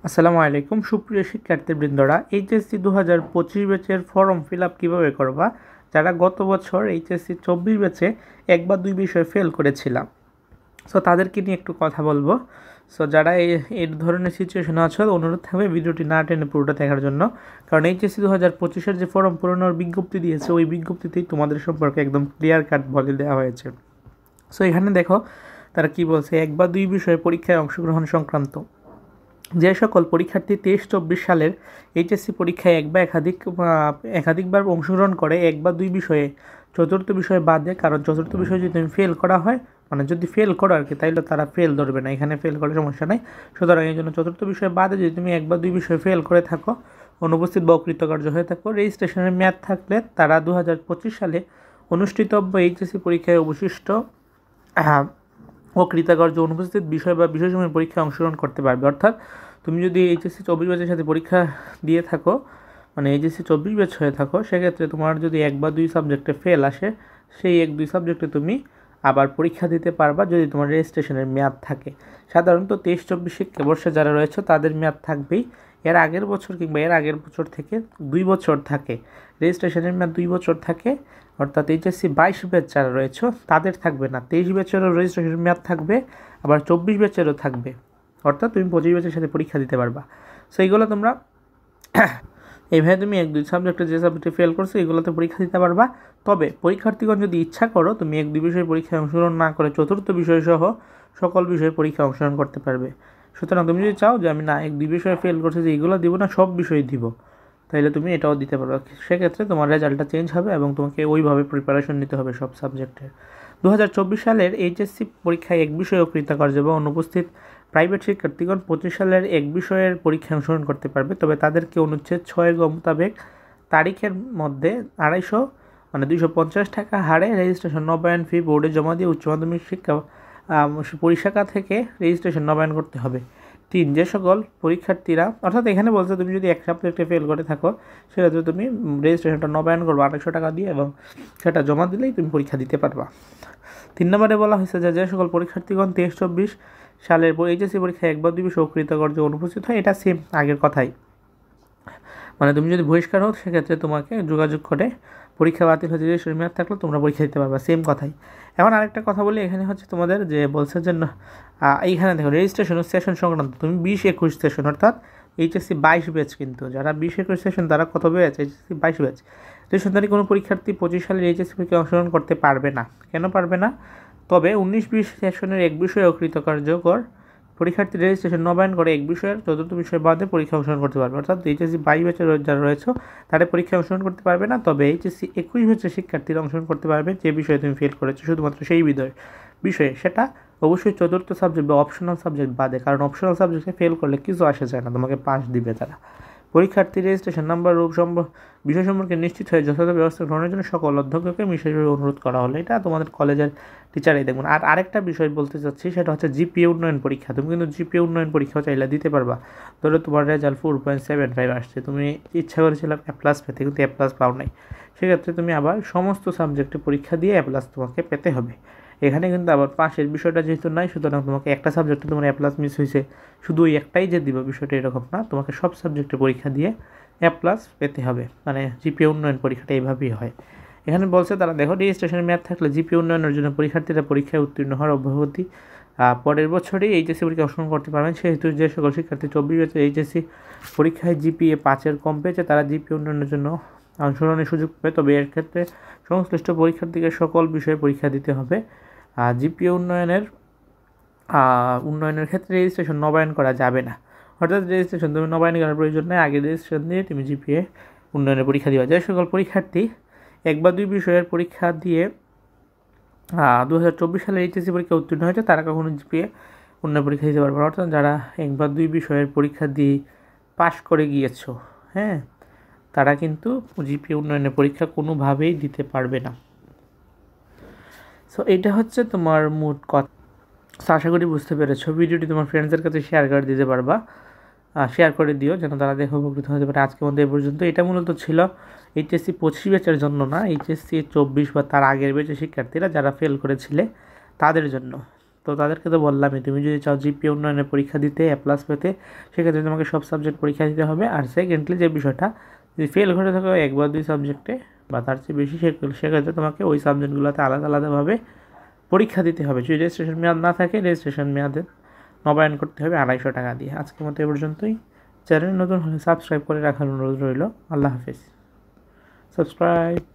আসসালামু আলাইকুম সুপ্রিয় শিক্ষার্থীবৃন্দরা, এইচএসসি 2025 ব্যাচের ফর্ম ফিল আপ কীভাবে করবা? যারা গত বছর এইচএসসি 24 ব্যাচে এক বা দুই বিষয়ে ফেল করেছিলাম, সো তাদেরকে নিয়ে একটু কথা বলবো। সো যারা এই ধরনের সিচুয়েশনে আছো, অনুরোধ থাকবে ভিডিওটি না টেনে পুরোটা দেখার জন্য, কারণ এইচএসসি 2025-এর যে ফর্ম পূরণের বিজ্ঞপ্তি দিয়েছে, ওই বিজ্ঞপ্তিতেই তোমাদের সম্পর্কে একদম ক্লিয়ার কাট বলে দেওয়া হয়েছে। সো এখানে দেখো তারা কি বলছে, এক বা দুই বিষয়ে পরীক্ষায় অংশগ্রহণ সংক্রান্ত যে সকল পরীক্ষার্থী 23-24 সালের এইচএসসি পরীক্ষায় এক বা একাধিকবার অংশগ্রহণ করে এক বা দুই বিষয়ে, চতুর্থ বিষয় বাদে, কারণ চতুর্থ বিষয় যদি তুমি ফেল করা হয়, মানে যদি ফেল করো আর কি, তাইলে তারা ফেল ধরবে না, এখানে ফেল করার সমস্যা নেই। সুতরাং এই জন্য চতুর্থ বিষয় বাদে যদি তুমি এক বা দুই বিষয়ে ফেল করে থাকো, অনুপস্থিত বা অকৃতকার্য হয়ে থাকো, রেজিস্ট্রেশনের মেয়াদ থাকলে তারা 2025 সালে অনুষ্ঠিতব্য এইচএসসি পরীক্ষায় অবশিষ্ট অকৃতকার্য অনুপস্থিত বিষয় বা বিষয়সমূহের পরীক্ষায় অংশগ্রহণ করতে পারবে। অর্থাৎ তুমি যদি এইচএসসি 24 ব্যাচের সাথে পরীক্ষা দিয়ে থাকো, মানে এইচএসসি 24 ব্যাচ হয়ে থাকো, সেক্ষেত্রে তোমার যদি এক বা দুই সাবজেক্টে ফেল আসে, সেই এক দুই সাবজেক্টে তুমি আবার পরীক্ষা দিতে পারবা যদি তোমার রেজিস্ট্রেশনের মেয়াদ থাকে। সাধারণত 23-24 শিক্ষাবর্ষে যারা রয়েছে তাদের মেয়াদ থাকবেই। এর আগের বছর কিংবা এর আগের বছর থেকে 2 বছর থাকে, রেজিস্ট্রেশনের মেয়াদ 2 বছর থাকে। অর্থাৎ এইচএসসি 22 ব্যাচ যারা রয়েছে তাদের থাকবে না, 23 ব্যাচেরও রেজিস্ট্রেশন মেয়াদ থাকবে, আবার 24 ব্যাচেরও থাকবে। অর্থাৎ তুমি 25 ব্যাচের সাথে পরীক্ষা দিতে পারবা। সো এইগুলো তোমরা এইভাবে তুমি এক দুই সাবজেক্টে যে সাবজেক্টে ফেল করছো এগুলোতে পরীক্ষা দিতে পারবা। তবে পরীক্ষার্থীগণ যদি ইচ্ছা করো, তুমি এক দুই বিষয়ে পরীক্ষায় অংশগ্রহণ না করে চতুর্থ বিষয় সহ সকল বিষয়ে পরীক্ষায় অংশগ্রহণ করতে পারবে। সুতরাং তুমি যদি চাও যে আমি না এক দুই বিষয়ে ফেল করছি, যে এইগুলো দিব না, সব বিষয় দিব, তাহলে তুমি এটাও দিতে পারবে। সেক্ষেত্রে তোমার রেজাল্টটা চেঞ্জ হবে এবং তোমাকে ওইভাবে প্রিপারেশন নিতে হবে সব সাবজেক্টের। 2024 সালের এইচএসসি পরীক্ষায় এক বিষয়ে অকৃতকার্য বা অনুপস্থিত প্রাইভেট শিক্ষার্থীগণ 25 সালের এক বিষয়ের পরীক্ষায় অংশগ্রহণ করতে পারবে। তবে তাদেরকে অনুচ্ছেদ 6 মোতাবেক তারিখের মধ্যে 250 মানে 250 টাকা হারে রেজিস্ট্রেশন নবায়ন ফি বোর্ডে জমা দিয়ে উচ্চ মাধ্যমিক শিক্ষা পরিশাখা থেকে রেজিস্ট্রেশন নবায়ন করতে হবে। 3, যে সকল পরীক্ষার্থীরা, অর্থাৎ এখানে বলছে তুমি যদি এক সাবজেক্টে ফেল করে থাকো, সেক্ষেত্রে তুমি রেজিস্ট্রেশনটা নবায়ন করবে 250 টাকা দিয়ে, এবং সেটা জমা দিলেই তুমি পরীক্ষা দিতে পারবা। 3 নম্বরে বলা হয়েছে যে সকল পরীক্ষার্থীগণ 23-24 সালের এইচএসসি পরীক্ষায় এক বা দুই বিষয়ে অকৃতকার্য অনুপস্থিত হয়, এটা সেম আগের কথাই। মানে তুমি যদি বহিষ্কার হও, সেক্ষেত্রে তোমাকে যোগাযোগ করে পরীক্ষা বাতিল হচ্ছে যে মেয়াদ থাকলে তোমরা পরীক্ষা দিতে পারবা, সেম কথাই। এখন আরেকটা কথা বলি, এখানে হচ্ছে তোমাদের যে বলছে যে এইখানে দেখো রেজিস্ট্রেশন ও সেশন সংক্রান্ত, তুমি 20-21 সেশন, অর্থাৎ এইচএসসি 22 ব্যাচ, কিন্তু যারা 20-21 সেশন তারা কত ব্যাচ? HSC 22 batch. রেজিস্ট্রেশনধারী কোনো পরীক্ষার্থী 25 সালের এইচএসসি পরীক্ষায় অংশগ্রহণ করতে পারবে না। কেন পারবে না? তবে 19-20 সেশনের এক বিষয়ে অকৃতকার্যকর পরীক্ষার্থী রেজিস্ট্রেশন নবায়ন করে এক বিষয়ের চতুর্থ বিষয় বাদে পরীক্ষা অংশগ্রহণ করতে পারবে। অর্থাৎ এইচএসসি 22 ব্যাচের যারা রয়েছে তারা পরীক্ষা অংশগ্রহণ করতে পারবে না। তবে এইচএসসি 21 ব্যাচের শিক্ষার্থীরা অংশগ্রহণ করতে পারবে যে বিষয়ে তুমি ফেল করেছো, শুধুমাত্র সেই বিষয়ে, সেটা অবশ্যই চতুর্থ সাবজেক্ট বা অপশনাল সাবজেক্ট বাদে, কারণ অপশনাল সাবজেক্টে ফেল করলে কিছু আসে যায় না, তোমাকে পাস দিবে তারা। পরীক্ষার্থী রেজিস্ট্রেশন নাম্বার বিষয় সম্পর্কে নিশ্চিত হয়ে যথাযথ ব্যবস্থা গ্রহণের জন্য সকল অধ্যক্ষকে বিশেষভাবে অনুরোধ করা হলো। এটা তোমাদের কলেজের টিচারই দেখবেন। আর আরেকটা বিষয় বলতে চাচ্ছি, সেটা হচ্ছে জিপিএ উন্নয়ন পরীক্ষা। তুমি কিন্তু জিপিএ উন্নয়ন পরীক্ষা চাইলে দিতে পারবা। ধরো তোমার রেজাল্ট 4.75 আসছে, তুমি ইচ্ছা করেছিলাম A+ পেতে, কিন্তু A+ পাও নাই, সেক্ষেত্রে তুমি আবার সমস্ত সাবজেক্টে পরীক্ষা দিয়ে A+ তোমাকে পেতে হবে। এখানে কিন্তু আবার পাশের বিষয়টা যেহেতু নাই, সুতরাং তোমাকে একটা সাবজেক্টে তোমার A+ মিস হয়েছে, শুধু ওই একটাই যে দিব বিষয়টা এরকম না, তোমাকে সব সাবজেক্টে পরীক্ষা দিয়ে A+ পেতে হবে। মানে জিপিএ উন্নয়ন পরীক্ষাটা এইভাবেই হয়। এখানে বলছে তারা, দেখো রেজিস্ট্রেশনের মেয়াদ থাকলে জিপিএ উন্নয়নের জন্য পরীক্ষার্থীরা পরীক্ষায় উত্তীর্ণ হওয়ার অব্যাহতি পরের বছরই এইচএসসি পরীক্ষা অংশগ্রহণ করতে পারবেন। সেহেতু যে সকল শিক্ষার্থী 24 ব্যাচের এইচএসসি পরীক্ষায় জিপিএ 5-এর কম পেয়েছে তারা জিপিএ উন্নয়নের জন্য অংশগ্রহণের সুযোগ পাবে। তবে এর ক্ষেত্রে সংশ্লিষ্ট পরীক্ষার্থীকে সকল বিষয়ে পরীক্ষা দিতে হবে। জিপিএ উন্নয়নের ক্ষেত্রে রেজিস্ট্রেশন নবায়ন করা যাবে না। অর্থাৎ রেজিস্ট্রেশন তুমি নবায়ন করার প্রয়োজন নেই, আগে রেজিস্ট্রেশন দিয়ে তুমি জিপিএ উন্নয়নের পরীক্ষা দিবা। যে সকল পরীক্ষার্থী এক বা দুই বিষয়ের পরীক্ষা দিয়ে 2024 সালের এইচএসসি পরীক্ষা উত্তীর্ণ হয়েছে তারা কখনো জিপিএ উন্নয়ন পরীক্ষা দিতে পারবে। অর্থাৎ যারা এক বা দুই বিষয়ের পরীক্ষা দিয়ে পাশ করে গিয়েছো, হ্যাঁ, তারা কিন্তু জিপিএ উন্নয়নের পরীক্ষা কোনোভাবেই দিতে পারবে না। সো এটা হচ্ছে তোমার মোট কথা। আশা করি বুঝতে পেরেছো। ভিডিওটি তোমার ফ্রেন্ডসদের কাছে শেয়ার করে দিতে পারবা, শেয়ার করে দিও যেন তারা দেখে উপকৃত হতে পারে। আজকের মধ্যে এ পর্যন্ত। এটা মূলত ছিল এইচএসসি 25 ব্যাচের জন্য না, এইচএসসি 24 বা তার আগের ব্যাচের শিক্ষার্থীরা যারা ফেল করেছিলে তাদের জন্য। তো তাদেরকে তো বললামই, তুমি যদি চাও জিপিএ উন্নয়নের পরীক্ষা দিতে এ প্লাস পেতে, সেক্ষেত্রে তোমাকে সব সাবজেক্ট পরীক্ষা দিতে হবে। আর সেকেন্ডলি যে বিষয়টা, যদি ফেল ঘটে থাকো 1 বা 2 সাবজেক্টে বা তার চেয়ে বেশি, সেক্ষেত্রে তোমাকে ওই সাবজেক্টগুলোতে আলাদা আলাদাভাবে পরীক্ষা দিতে হবে। যদি রেজিস্ট্রেশন মেয়াদ না থাকে, রেজিস্ট্রেশন মেয়াদে নবায়ন করতে হবে 250 টাকা দিয়ে। আজকের মতো এ পর্যন্তই। চ্যানেল নতুন হলে সাবস্ক্রাইব করে রাখার অনুরোধ রইল। আল্লাহ হাফেজ। সাবস্ক্রাইব।